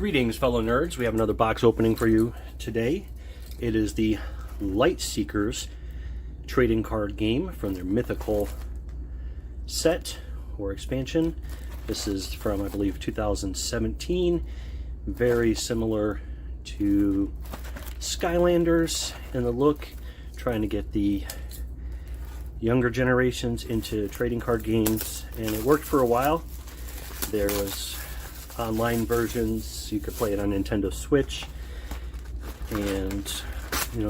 Greetings, fellow nerds. We have another box opening for you today. It is the Lightseekers trading card game from their Mythical set or expansion. This is from, I believe, 2017. Very similar to Skylanders in the look, trying to get the younger generations into trading card games, and it worked for a while. There was online versions, you could play it on Nintendo Switch, and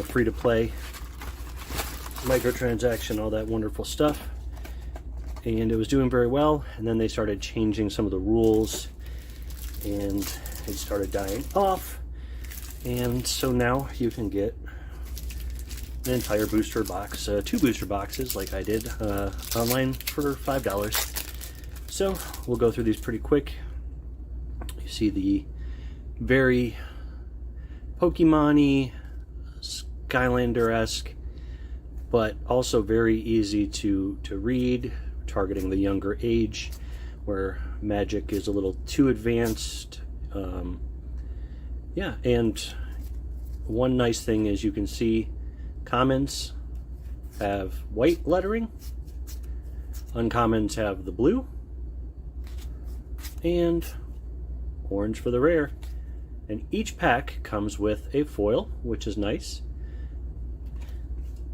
free to play, microtransaction, all that wonderful stuff, and it was doing very well. And then they started changing some of the rules and it started dying off, and so now you can get an entire booster box, 2 booster boxes like I did, online for $5. So we'll go through these pretty quick. You see the very Pokemon-y, Skylander-esque, but also very easy to read, targeting the younger age, where magic is a little too advanced. Yeah, and one nice thing is you can see commons have white lettering, uncommons have the blue, and orange for the rare. And each pack comes with a foil, which is nice.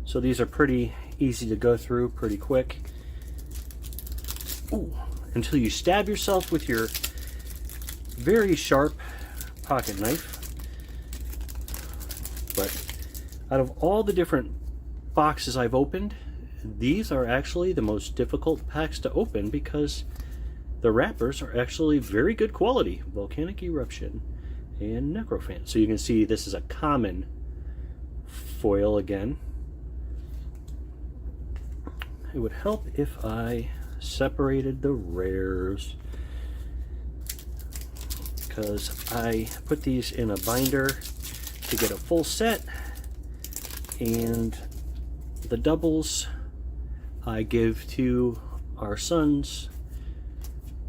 So these are pretty easy to go through, pretty quick. Ooh, until you stab yourself with your very sharp pocket knife. But out of all the different boxes I've opened, these are actually the most difficult packs to open because the wrappers are actually very good quality. Volcanic Eruption and Necrophant. So you can see this is a common foil again. It would help if I separated the rares, because I put these in a binder to get a full set, and the doubles I give to our sons,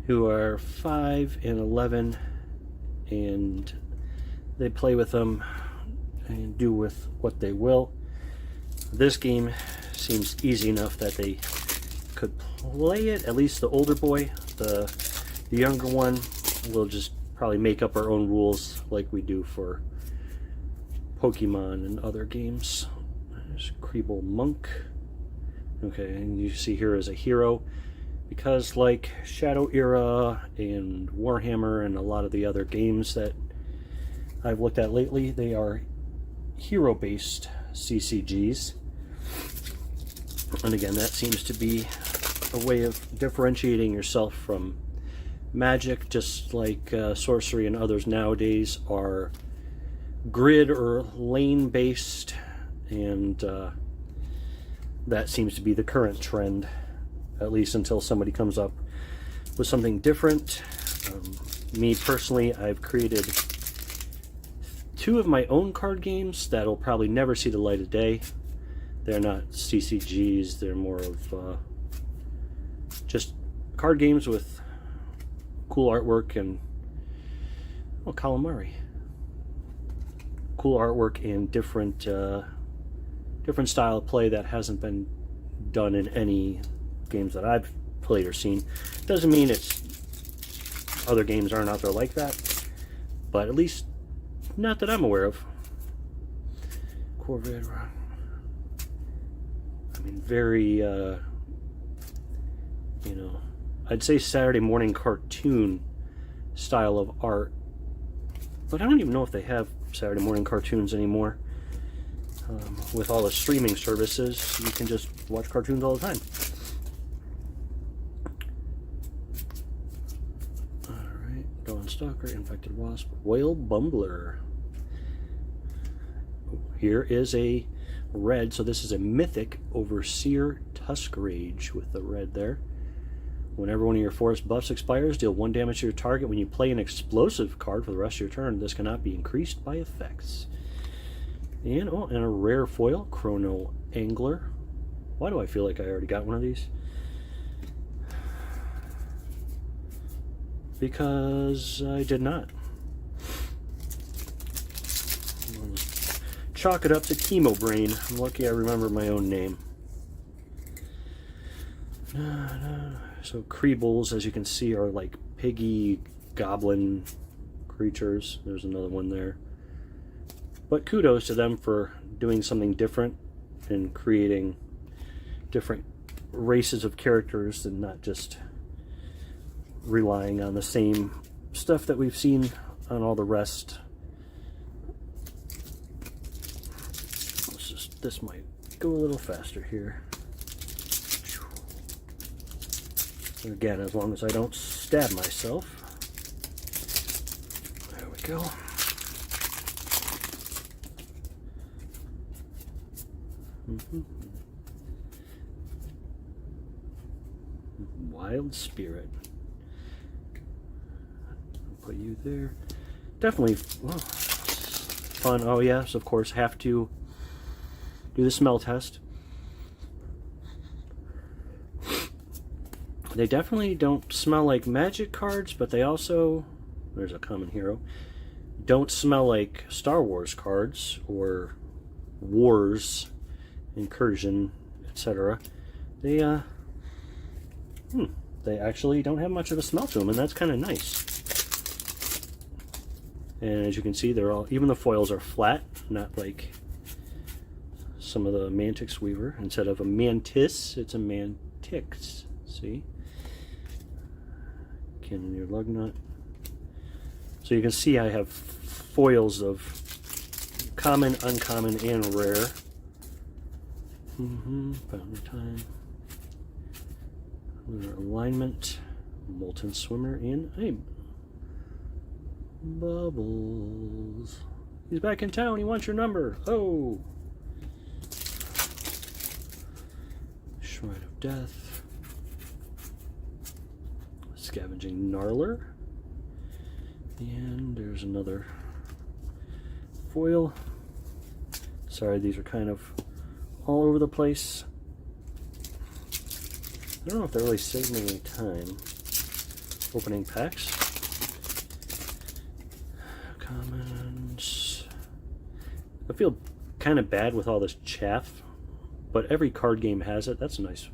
who are 5 and 11, and they play with them and do with what they will. This game seems easy enough that they could play it, at least the older boy. The younger one will just probably make up our own rules like we do for Pokemon and other games. There's Creeble Monk. Okay, and you see here is a hero, because like Shadow Era and Warhammer and a lot of the other games that I've looked at lately, they are hero-based CCGs. And again, that seems to be a way of differentiating yourself from Magic, just like Sorcery and others nowadays are grid or lane-based, and that seems to be the current trend, at least until somebody comes up with something different. Me personally, I've created 2 of my own card games that'll probably never see the light of day. They're not CCGs, they're more of just card games with cool artwork and, oh, calamari. Cool artwork and different style of play that hasn't been done in any games that I've played or seen. Doesn't mean other games aren't out there like that, but at least not that I'm aware of. Corvette, I mean, very I'd say Saturday morning cartoon style of art, but I don't even know if they have Saturday morning cartoons anymore. With all the streaming services, you can just watch cartoons all the time. Alright, Dawn Stalker, Infected Wasp, Whale Bumbler. Here is a red, so this is a Mythic Overseer Tusk Rage with the red there. Whenever one of your forest buffs expires, deal 1 damage to your target. When you play an explosive card for the rest of your turn, this cannot be increased by effects. And a rare foil, Chrono Angler. Why do I feel like I already got one of these? because I did not. chalk it up to Chemo Brain. I'm lucky I remember my own name. So Creebles, as you can see, are like piggy goblin creatures. There's another one there. But kudos to them for doing something different and creating different races of characters and not just relying on the same stuff that we've seen on all the rest. This might go a little faster here. And again, as long as I don't stab myself. There we go. Wild Spirit. I'll put you there. Definitely fun. Oh yes, of course, have to do the smell test. They definitely don't smell like Magic cards, but they also, there's a common hero, don't smell like Star Wars cards or Wars, Incursion, etc. They actually don't have much of a smell to them, and that's kind of nice. And as you can see, they're all, even the foils are flat, not like some of the Mantix Weaver. Instead of a Mantis, it's a Mantix. See? Cannon your lug nut. So you can see I have foils of common, uncommon, and rare. Fountain Time. Lunar Alignment, Molten Swimmer, and hey, Bubbles. He's back in town. He wants your number. Oh. Shrine of Death. Scavenging Gnarler. And there's another foil. Sorry, these are kind of all over the place. I don't know if they're really saving any time opening packs. Commons. I feel kind of bad with all this chaff, but every card game has it. That's nice.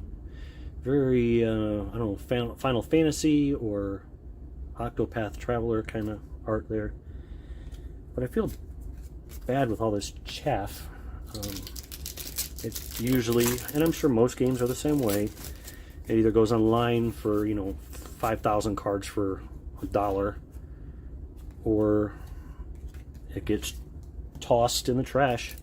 Very, I don't know, Final Fantasy or Octopath Traveler kind of art there. But I feel bad with all this chaff. It usually, and I'm sure most games are the same way, it either goes online for, 5,000 cards for $1, or it gets tossed in the trash.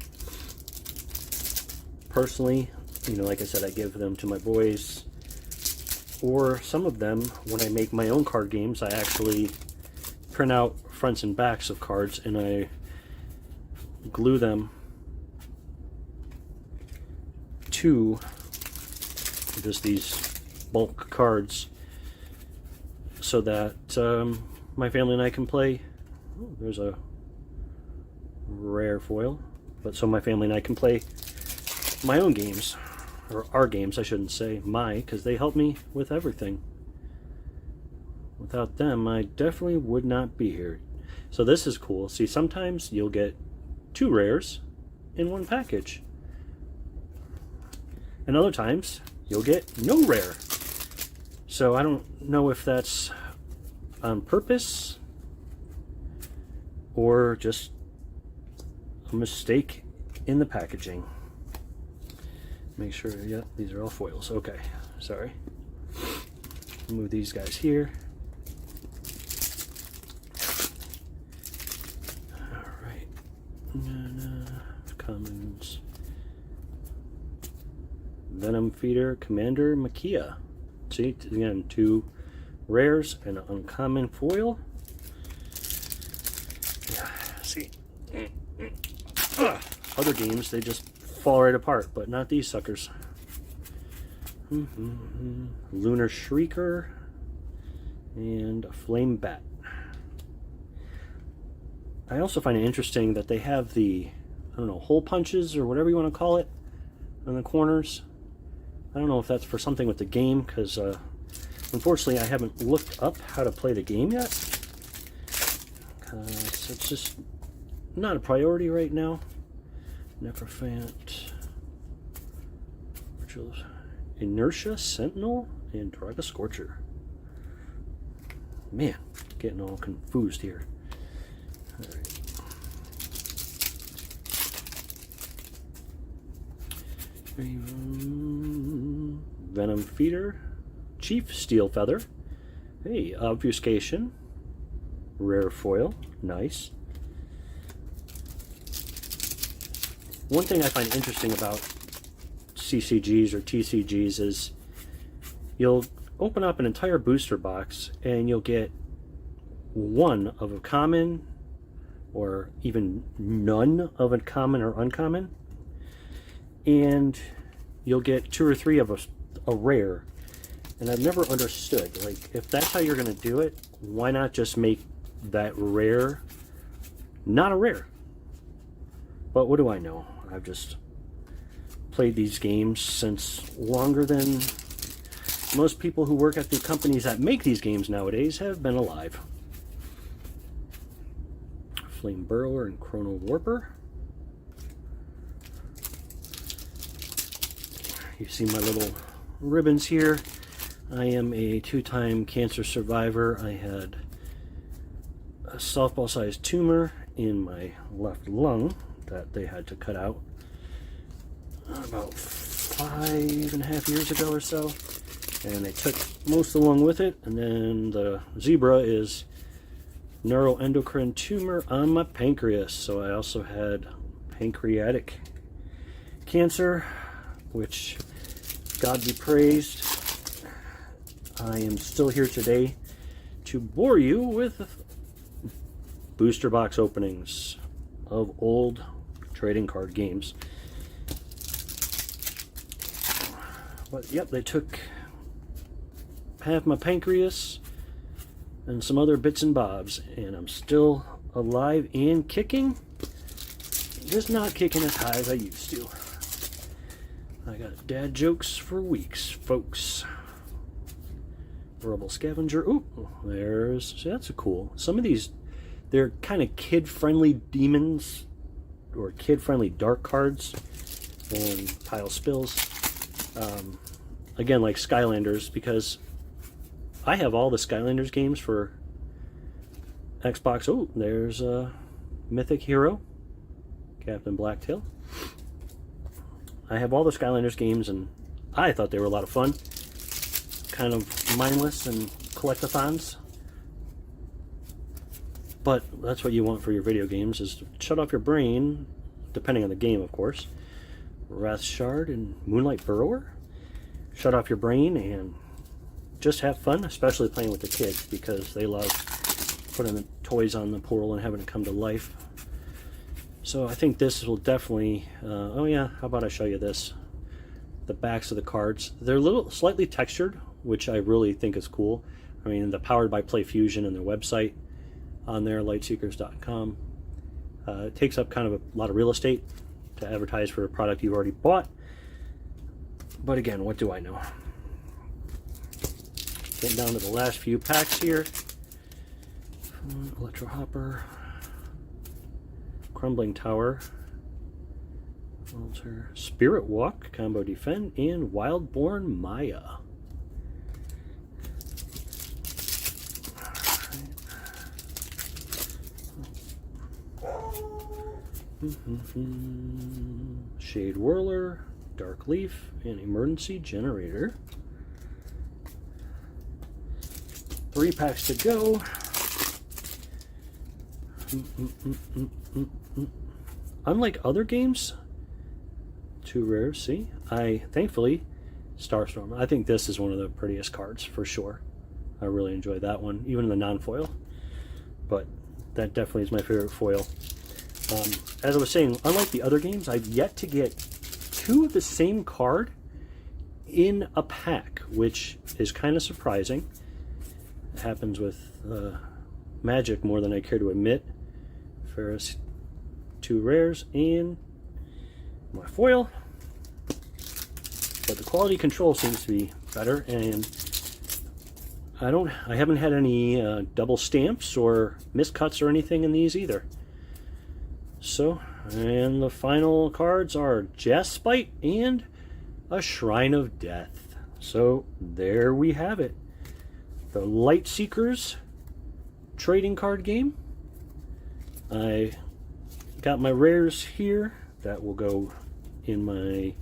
Personally, like I said, I give them to my boys, or some of them, when I make my own card games, I actually print out fronts and backs of cards and I glue them to just these bulk cards so that my family and I can play. Oh, there's a rare foil, but so my family and I can play my own games, or our games, I shouldn't say my, because they help me with everything. Without them, I definitely would not be here. So this is cool. See, sometimes you'll get 2 rares in one package, and other times you'll get no rare. So I don't know if that's on purpose or just a mistake in the packaging. Make sure, yeah, these are all foils. Okay, sorry. Move these guys here. All right. Commons. Venom Feeder, Commander Makia. See, again, 2 rares and an uncommon foil. Yeah, see. Other games, they just fall right apart, but not these suckers. Lunar Shrieker and a Flame Bat. I also find it interesting that they have the, I don't know, hole punches or whatever you want to call it on the corners. I don't know if that's for something with the game, because unfortunately I haven't looked up how to play the game yet. It's just not a priority right now. Necrophant, Inertia, Sentinel, and Draga Scorcher. Man, getting all confused here. All right. Venom Feeder, Chief Steel Feather. Hey, Obfuscation, Rare Foil, nice. One thing I find interesting about CCGs or TCGs is you'll open up an entire booster box and you'll get one of a common or even none of a common or uncommon, and you'll get 2 or 3 of a rare. And I've never understood, like, if that's how you're going to do it, why not just make that rare not a rare? But what do I know? I've just played these games since longer than most people who work at the companies that make these games nowadays have been alive. Flame Burrower and Chrono Warper. You see my little ribbons here. I am a 2-time cancer survivor. I had a softball-sized tumor in my left lung that they had to cut out about 5.5 years ago or so, and they took most of the lung with it. And then the zebra is neuroendocrine tumor on my pancreas, so I also had pancreatic cancer, which, God be praised, I am still here today to bore you with booster box openings of old trading card games. But yep, they took half my pancreas and some other bits and bobs, and I'm still alive and kicking, just not kicking as high as I used to. I got dad jokes for weeks, folks. Rebel Scavenger. Ooh, see, that's a cool. Some of these, they're kind of kid-friendly demons or kid-friendly dark cards. And pile spills. Again, like Skylanders, because I have all the Skylanders games for Xbox. Oh, there's a Mythic Hero, Captain Blacktail. I have all the Skylanders games, and I thought they were a lot of fun. Kind of mindless and collectathons. But that's what you want for your video games, is to shut off your brain, depending on the game, of course. Wrath Shard and Moonlight Burrower. Shut off your brain and just have fun, especially playing with the kids, because they love putting the toys on the portal and having it come to life. So I think this will definitely, oh yeah, how about I show you this? The backs of the cards. They're a little slightly textured, which I really think is cool. I mean, the powered by Playfusion and their website on there, lightseekers.com. It takes up kind of a lot of real estate to advertise for a product you've already bought. But again, what do I know? Getting down to the last few packs here. Electro Hopper, Crumbling Tower, Altar, Spirit Walk, Combo Defend, and Wildborn Maya. Shade Whirler, Dark Leaf, and Emergency Generator. 3 packs to go. Unlike other games, 2 rares, see? Thankfully, Starstorm. I think this is one of the prettiest cards, for sure. I really enjoy that one, even the non-foil. But that definitely is my favorite foil. As I was saying, unlike the other games, I've yet to get 2 of the same card in a pack, which is kind of surprising. It happens with Magic more than I care to admit. Ferris, 2 rares, and my foil. But the quality control seems to be better, and I haven't had any double stamps or miscuts or anything in these either. So And the final cards are Jaspite and a Shrine of Death. So there we have it. The Lightseekers trading card game. I got my rares here that will go in my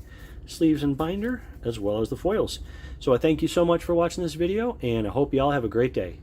sleeves and binder, as well as the foils. So I thank you so much for watching this video, and I hope you all have a great day.